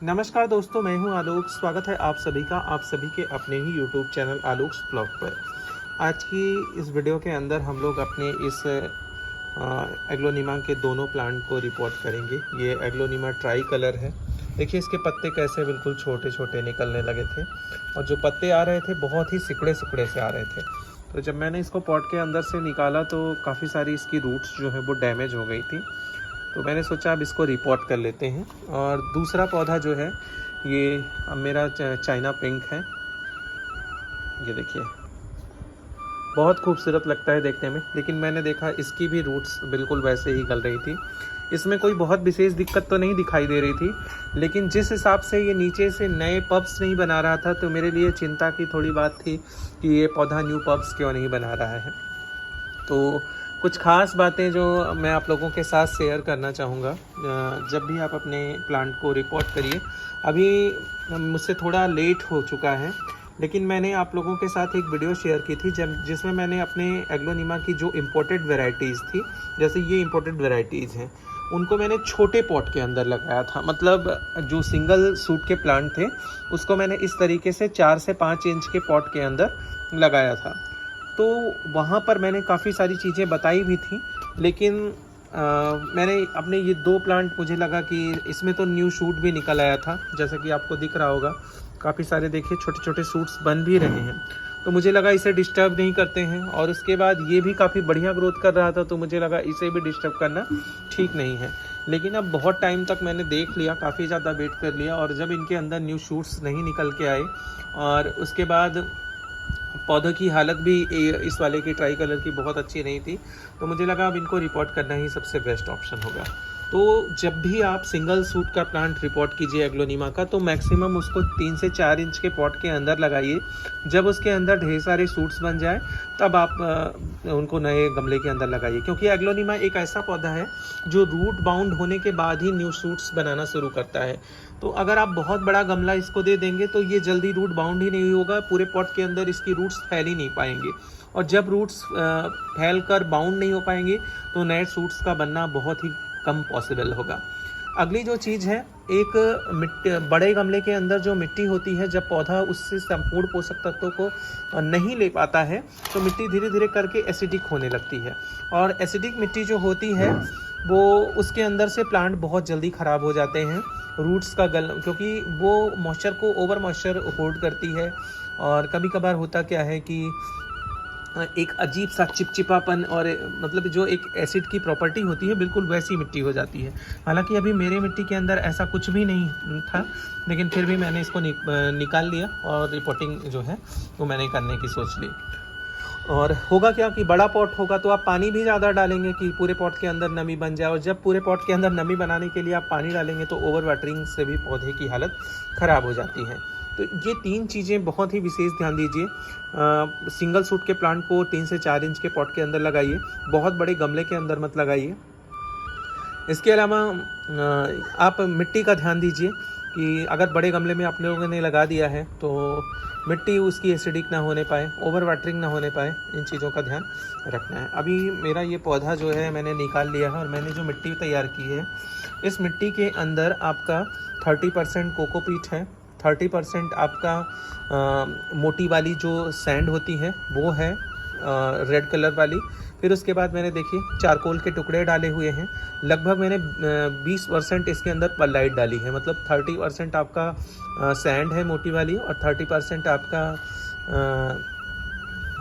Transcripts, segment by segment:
नमस्कार दोस्तों, मैं हूं आलोक। स्वागत है आप सभी का आप सभी के अपने ही यूट्यूब चैनल आलोक्स ब्लॉग पर। आज की इस वीडियो के अंदर हम लोग अपने इस एग्लोनिमा के दोनों प्लांट को रिपोर्ट करेंगे। ये एग्लोनिमा ट्राई कलर है। देखिए इसके पत्ते कैसे बिल्कुल छोटे छोटे निकलने लगे थे और जो पत्ते आ रहे थे बहुत ही सिकुड़े सिकुड़े से आ रहे थे। तो जब मैंने इसको पॉट के अंदर से निकाला तो काफ़ी सारी इसकी रूट्स जो है वो डैमेज हो गई थी। तो मैंने सोचा अब इसको रिपोर्ट कर लेते हैं। और दूसरा पौधा जो है ये अब मेरा चाइना पिंक है। ये देखिए बहुत खूबसूरत लगता है देखने में, लेकिन मैंने देखा इसकी भी रूट्स बिल्कुल वैसे ही गल रही थी। इसमें कोई बहुत विशेष दिक्कत तो नहीं दिखाई दे रही थी, लेकिन जिस हिसाब से ये नीचे से नए पब्स नहीं बना रहा था तो मेरे लिए चिंता की थोड़ी बात थी कि ये पौधा न्यू पब्स क्यों नहीं बना रहा है। तो कुछ ख़ास बातें जो मैं आप लोगों के साथ शेयर करना चाहूँगा। जब भी आप अपने प्लांट को रिपोर्ट करिए, अभी मुझसे थोड़ा लेट हो चुका है, लेकिन मैंने आप लोगों के साथ एक वीडियो शेयर की थी जिसमें मैंने अपने एग्लोनिमा की जो इम्पोर्टेड वेराइटीज़ थी, जैसे ये इम्पोर्टेड वेराइटीज़ हैं, उनको मैंने छोटे पॉट के अंदर लगाया था। मतलब जो सिंगल सूट के प्लांट थे उसको मैंने इस तरीके से 4 से 5 इंच के पॉट के अंदर लगाया था। तो वहाँ पर मैंने काफ़ी सारी चीज़ें बताई भी थी, लेकिन मैंने अपने ये 2 प्लांट, मुझे लगा कि इसमें तो न्यू शूट भी निकल आया था, जैसा कि आपको दिख रहा होगा। काफ़ी सारे देखिए छोटे छोटे शूट्स बन भी रहे हैं। तो मुझे लगा इसे डिस्टर्ब नहीं करते हैं, और उसके बाद ये भी काफ़ी बढ़िया ग्रोथ कर रहा था, तो मुझे लगा इसे भी डिस्टर्ब करना ठीक नहीं है। लेकिन अब बहुत टाइम तक मैंने देख लिया, काफ़ी ज़्यादा वेट कर लिया, और जब इनके अंदर न्यू शूट्स नहीं निकल के आए और उसके बाद पौधों की हालत भी इस वाले की ट्राई कलर की बहुत अच्छी नहीं थी, तो मुझे लगा अब इनको रिपोर्ट करना ही सबसे बेस्ट ऑप्शन होगा। तो जब भी आप सिंगल सूट का प्लांट रिपोर्ट कीजिए एग्लोनिमा का, तो मैक्सिमम उसको 3 से 4 इंच के पॉट के अंदर लगाइए। जब उसके अंदर ढेर सारे सूट्स बन जाए तब आप उनको नए गमले के अंदर लगाइए, क्योंकि एग्लोनिमा एक ऐसा पौधा है जो रूट बाउंड होने के बाद ही न्यू सूट्स बनाना शुरू करता है। तो अगर आप बहुत बड़ा गमला इसको दे देंगे तो ये जल्दी रूट बाउंड ही नहीं होगा, पूरे पॉट के अंदर इसकी रूट्स फैल ही नहीं पाएंगे, और जब रूट्स फैल कर बाउंड नहीं हो पाएंगे तो नए सूट्स का बनना बहुत ही कम पॉसिबल होगा। अगली जो चीज़ है, एक मिट्टी, बड़े गमले के अंदर जो मिट्टी होती है, जब पौधा उससे संपूर्ण पोषक तत्वों को नहीं ले पाता है तो मिट्टी धीरे धीरे करके एसिडिक होने लगती है, और एसिडिक मिट्टी जो होती है वो उसके अंदर से प्लांट बहुत जल्दी ख़राब हो जाते हैं। रूट्स का क्योंकि वो मॉइस्चर को, ओवर मॉइस्चर होल्ड करती है, और कभी कभार होता क्या है कि एक अजीब सा चिपचिपापन, और मतलब जो एक एसिड की प्रॉपर्टी होती है बिल्कुल वैसी मिट्टी हो जाती है। हालांकि अभी मेरे मिट्टी के अंदर ऐसा कुछ भी नहीं था, लेकिन फिर भी मैंने इसको निकाल लिया और रिपोर्टिंग जो है वो मैंने करने की सोच ली। और होगा क्या कि बड़ा पॉट होगा तो आप पानी भी ज़्यादा डालेंगे कि पूरे पॉट के अंदर नमी बन जाए, और जब पूरे पॉट के अंदर नमी बनाने के लिए आप पानी डालेंगे तो ओवर वाटरिंग से भी पौधे की हालत ख़राब हो जाती है। तो ये 3 चीज़ें बहुत ही विशेष ध्यान दीजिए। सिंगल सूट के प्लांट को 3 से 4 इंच के पॉट के अंदर लगाइए, बहुत बड़े गमले के अंदर मत लगाइए। इसके अलावा आप मिट्टी का ध्यान दीजिए कि अगर बड़े गमले में आप लोगों ने लगा दिया है तो मिट्टी उसकी एसिडिक ना होने पाए, ओवर वाटरिंग ना होने पाए, इन चीज़ों का ध्यान रखना है। अभी मेरा ये पौधा जो है मैंने निकाल लिया है, और मैंने जो मिट्टी तैयार की है, इस मिट्टी के अंदर आपका 30% कोकोपीट है, 30% आपका मोटी वाली जो सैंड होती है वो है, रेड कलर वाली। फिर उसके बाद मैंने देखिए चारकोल के टुकड़े डाले हुए हैं। लगभग मैंने 20% इसके अंदर परलाइट डाली है, मतलब 30% आपका सैंड है मोटी वाली, और 30% आपका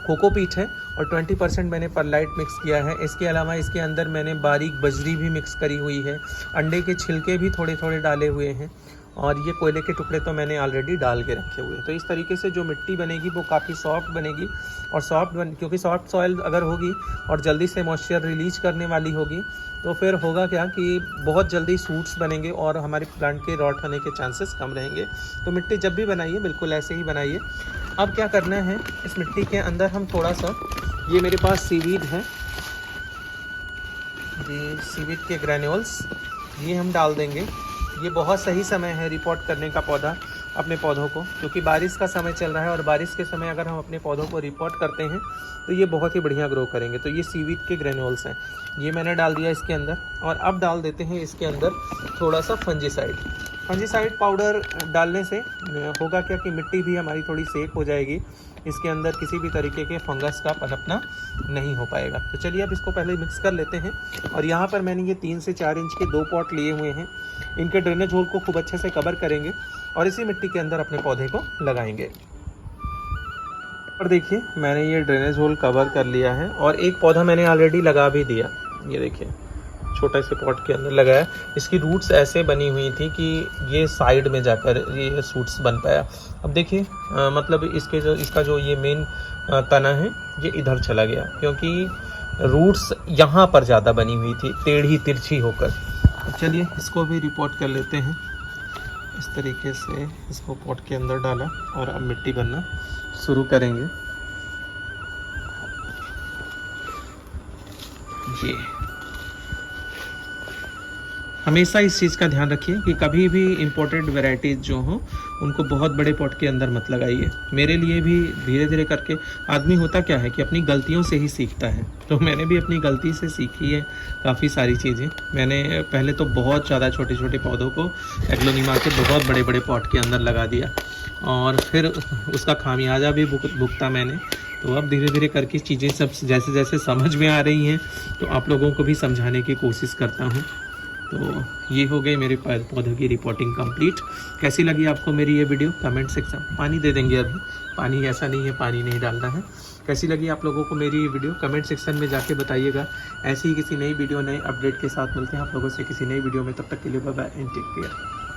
कोकोपीट है, और 20% मैंने परलाइट मिक्स किया है। इसके अलावा इसके अंदर मैंने बारीक बजरी भी मिक्स करी हुई है, अंडे के छिलके भी थोड़े थोड़े डाले हुए हैं, और ये कोयले के टुकड़े तो मैंने ऑलरेडी डाल के रखे हुए हैं। तो इस तरीके से जो मिट्टी बनेगी वो काफ़ी सॉफ्ट बनेगी, और क्योंकि सॉफ्ट सॉइल अगर होगी और जल्दी से मॉइस्चर रिलीज करने वाली होगी तो फिर होगा क्या कि बहुत जल्दी सूट्स बनेंगे और हमारे प्लांट के रॉट होने के चांसेस कम रहेंगे। तो मिट्टी जब भी बनाइए बिल्कुल ऐसे ही बनाइए। अब क्या करना है, इस मिट्टी के अंदर हम थोड़ा सा, ये मेरे पास सीवीड है, ये सीवीड के ग्रैन्यूल्स, ये हम डाल देंगे। ये बहुत सही समय है रिपोर्ट करने का पौधा अपने पौधों को, क्योंकि बारिश का समय चल रहा है, और बारिश के समय अगर हम अपने पौधों को रिपोर्ट करते हैं तो ये बहुत ही बढ़िया ग्रो करेंगे। तो ये सीवीड के ग्रेन्यूल्स हैं, ये मैंने डाल दिया इसके अंदर। और अब डाल देते हैं इसके अंदर थोड़ा सा फंजीसाइड। फंजीसाइड पाउडर डालने से होगा क्या कि मिट्टी भी हमारी थोड़ी सेफ हो जाएगी, इसके अंदर किसी भी तरीके के फंगस का पनपना नहीं हो पाएगा। तो चलिए अब इसको पहले मिक्स कर लेते हैं। और यहाँ पर मैंने ये 3 से 4 इंच के 2 पॉट लिए हुए हैं। इनके ड्रेनेज होल को खूब अच्छे से कवर करेंगे और इसी मिट्टी के अंदर अपने पौधे को लगाएंगे। और देखिए मैंने ये ड्रेनेज होल कवर कर लिया है और एक पौधा मैंने ऑलरेडी लगा भी दिया। ये देखिए छोटा से पॉट के अंदर लगाया। इसकी रूट्स ऐसे बनी हुई थी कि ये साइड में जाकर ये सूट्स बन पाया। अब देखिए मतलब इसका जो ये मेन तना है ये इधर चला गया, क्योंकि रूट्स यहाँ पर ज़्यादा बनी हुई थी टेढ़ी तिरछी होकर। चलिए इसको भी रिपोर्ट कर लेते हैं। इस तरीके से इसको पॉट के अंदर डाला और अब मिट्टी बनना शुरू करेंगे। ये हमेशा इस चीज़ का ध्यान रखिए कि कभी भी इम्पोर्टेड वैरायटीज़ जो हों उनको बहुत बड़े पॉट के अंदर मत लगाइए। मेरे लिए भी धीरे धीरे करके आदमी होता क्या है कि अपनी गलतियों से ही सीखता है। तो मैंने भी अपनी गलती से सीखी है काफ़ी सारी चीज़ें। मैंने पहले तो बहुत ज़्यादा छोटे छोटे पौधों को एग्लोनिमा के बहुत बड़े बड़े पॉट के अंदर लगा दिया और फिर उसका खामियाजा भी भुगता मैंने। तो अब धीरे धीरे करके चीज़ें सब जैसे जैसे समझ में आ रही हैं तो आप लोगों को भी समझाने की कोशिश करता हूँ। तो ये हो गई मेरे पौधों की रिपोर्टिंग कंप्लीट। कैसी लगी आपको मेरी ये वीडियो कमेंट सेक्शन, पानी दे देंगे अभी, पानी ऐसा नहीं है पानी नहीं डालना है। कैसी लगी आप लोगों को मेरी ये वीडियो कमेंट सेक्शन में जाके बताइएगा। ऐसी ही किसी नई वीडियो नए अपडेट के साथ मिलते हैं आप लोगों से किसी नई वीडियो में। तब तक के लिए bye bye and take care.